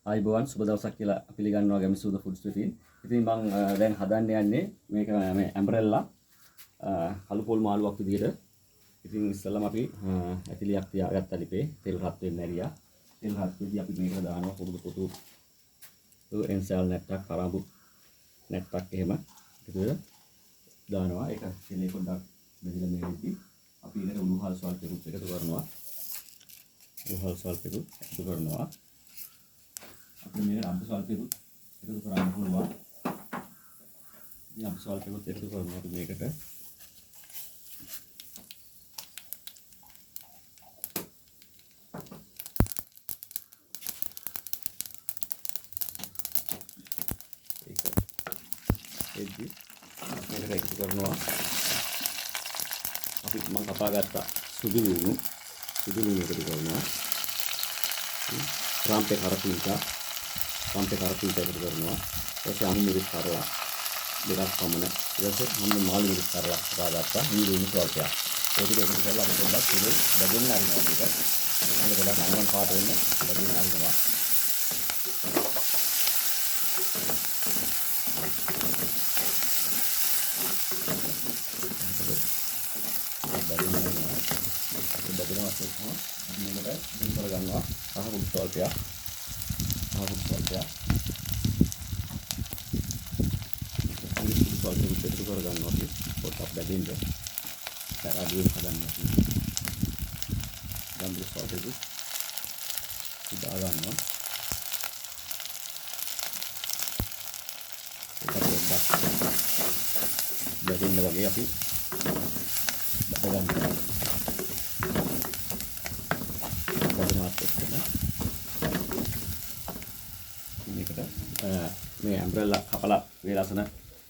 ආයිබෝවන් සුබ දවසක් කියලා පිළිගන්නවා ගැමිසුද ෆුඩ්ස් විතින්. ඉතින් මම දැන් හදන්න යන්නේ මේක මේ ඇම්බ්‍රෙල්ලා කළු පොල් මාළුවක් විදිහට. ඉතින් ඉස්සෙල්ලාම අපි ඇතිලියක් තියාගත්තා ලිපේ තෙල් රත් වෙන්න ඇරියා. තෙල් රත් වෙද්දී අපි මේකට දානවා පුරුදු පුතු එන්සල් නැට්ටක් කරාඹු නැට්ටක් එහෙම ඒකද දානවා. ඒක තෙලේ පොඩ්ඩක් බෙදලා මේ වෙද්දී අපි ඊළඟ උණුහල් සල්පෙකුත් එකතු කරනවා. උණුහල් සල්පෙකුත් එකතු කරනවා. අපි මේක අම්බ සල්පෙකුත් එකතු කරන්න පුළුවන්. මේ අම්බ සල්පෙකුත් එකතු කරනවා අපි මේකට. මේකට එකතු කරනවා. අපි මම කපාගත්ත සුදු ලුණු එකතු කරනවා. රාම්පේ කරපිංචා එකතු කරනවා. ඊට අමු මිරිස් කරලා දෙකක් පමණ. ඊට අමු මාළු මිරිස් කරලා කපාගත්තා. ඊළඟ ස්වල්පයක්. ඒක දෙක එකතු කරලා අපි පොඩ්ඩක් සුදු බැදෙන්න අරිනවා මේක. මේක පොඩ්ඩක් අංගන් පාට වෙන්න බැදෙන්න අරිනවා. බැදෙනවා තමයි මේකට දින් කරගන්නවා. අහකුඩු ස්වල්පයක්. එකතු කරගන්නවා අපි පොඩ්ඩක් බැදින්න අඩුවෙන් හදන්න අපි ගම්බුස් වලට ඉදා ගන්නවා. ඒක පොඩ්ඩක් බැදින්න වගේ අපි බැදගන්නවා. බැදනවත් එක්කම මේකට මේ ඇම්බ්‍රෙල්ලා කපලා වේලසන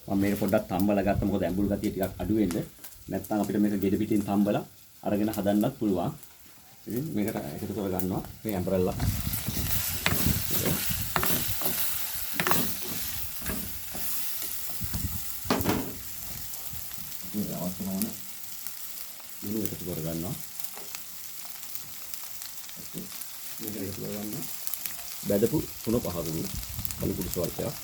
මම මේක පොඩ්ඩක් තම්බලා ගත්තා. මොකද ඇඹුල් ගතිය ටිකක් අඩු වෙන්න. නැත්නම් අපිට මේක ගෙඩ පිටින් තම්බලා අරගෙන හදන්නත් පුළුවන්. ඉතින් මේකට එකතු කර ගන්නවා මේ ඇම්බ්‍රෙල්ලා. මේ අවශ්‍යම ලුණු එකතු කර ගන්නවා. මේක එකතු කර ගන්නවා. බැදපු 3-5 කුඩු කළු කුඩු ස්වල්පයක්.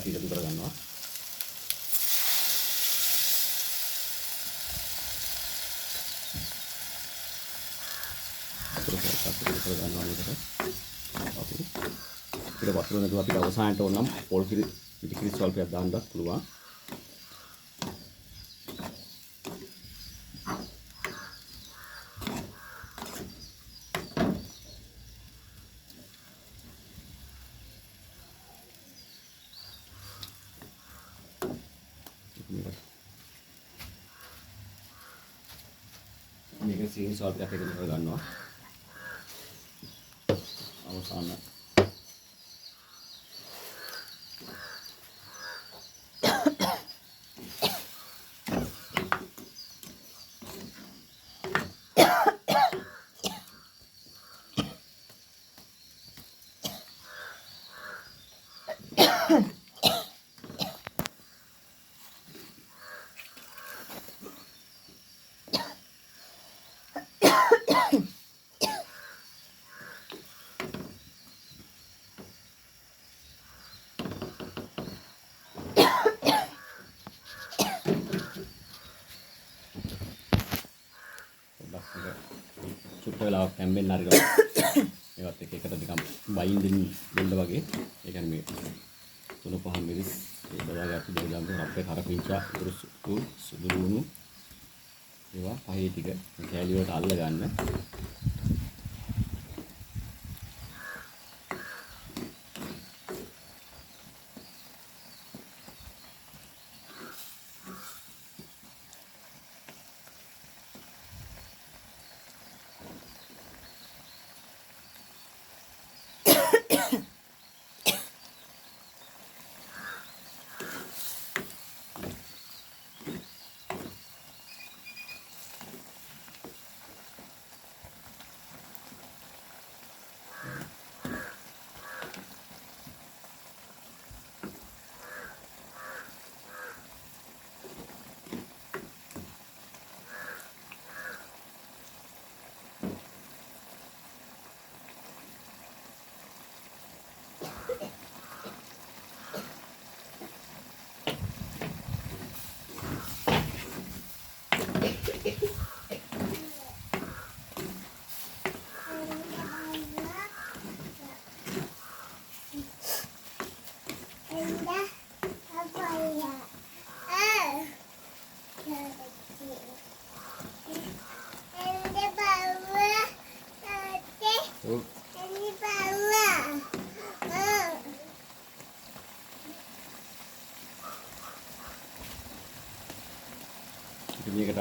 එකතු කරගන්නවා. අපිට වතුර නැතුව අපිට අවසානට ඕන නම් පොල් කිරි ස්වල්පයක් දාන්නත් පුළුවන්. මේක සීනි ස්වල්පයක් එකතු කරගන්නවා. අවසාන චුට්ට වෙලාවක් හැම්බෙන්න අරගෙන ඒවත් එකට නිකන් බයින් දෙන්න වගේ. ඒ කියන්නේ මේ 3-5 මිරිස් ඒ බදාගත්තු දෙවියන්ට රප්පේ කරපිංචා සුදු ලුණු ඒවා පහේ ටික කෑලි වලට අල්ල ගන්න.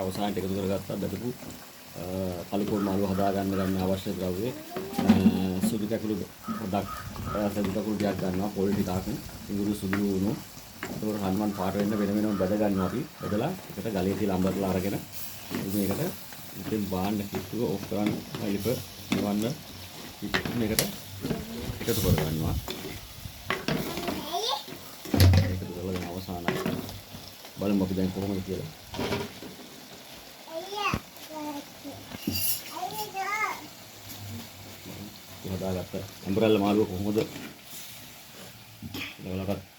අවසානට එකතු කරගත්තා බෙදපු කළු පොල් මාළුව හදාගන්න අවශ්‍ය ද්‍රව්‍ය සුදු කැකුළු පොඩක් සුදු කැකුළු ටිකක් ගන්නවා පොල් ටිකක් ඉඟුරු සුදු වුණු ඒතකොට හල්මන් පාට වෙන්න වෙන වෙනම බෙද ගන්නවා අපි බෙදලා එකට ගලේ තියලා අඹරලා අරගෙන මේකට ඉතින් බාන්න කිට්ටුව ඔෆ් කරන්න හයිප නිවන්න මේකට එකතු කර ගන්නවා එකතු කරලා දැන් අවසානයි බලමු අපි දැන් කොහොමද කියලා හදාගත්ත අම්බරල්ල මාළුව කොහොමද ලවලකට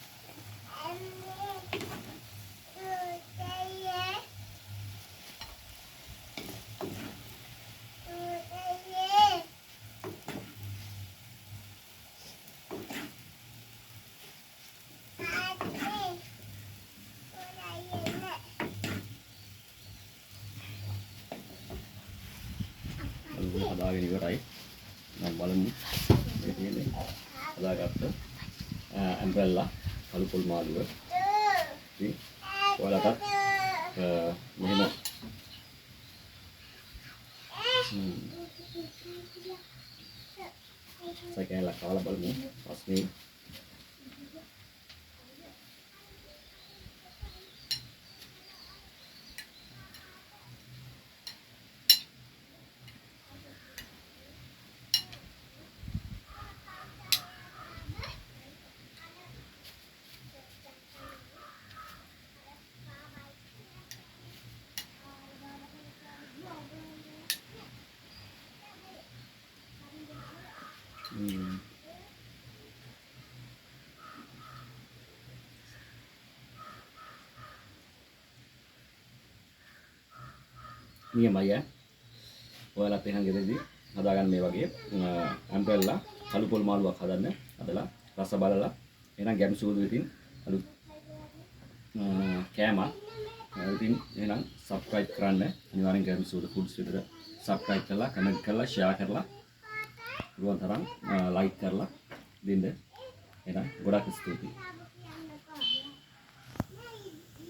හදාගෙන ඉවරයි නම් බලමු මේ තියෙන්නේ හදාගත්ත ඇම්බ්‍රෙල්ලා කළු පොල් මාළුව ඉතින් ඔයාලට මෙහෙම සැකයන්ලා කාලා බලමු පස්සේ නියමයි ඔයාලත් එහෙනම් ගෙදරදී හදාගන්න මේ වගේ ඇම්බ්‍රෙල්ලා කළු පොල් මාළුවක් හදන්න හදලා රස බලලා එහෙනම් ගැම් සූදු ඉතින් අලුත් කෑම ඉතින් එහෙනම් subscribe කරන්න අනිවාර්යෙන් ගැම් සූදු ෆුඩ්ස් විතර subscribe කරලා කමෙන්ට් කරලා share කරලා පුළුවන් තරම් like කරලා දෙන්න එහෙනම් ගොඩක් ස්තුතියි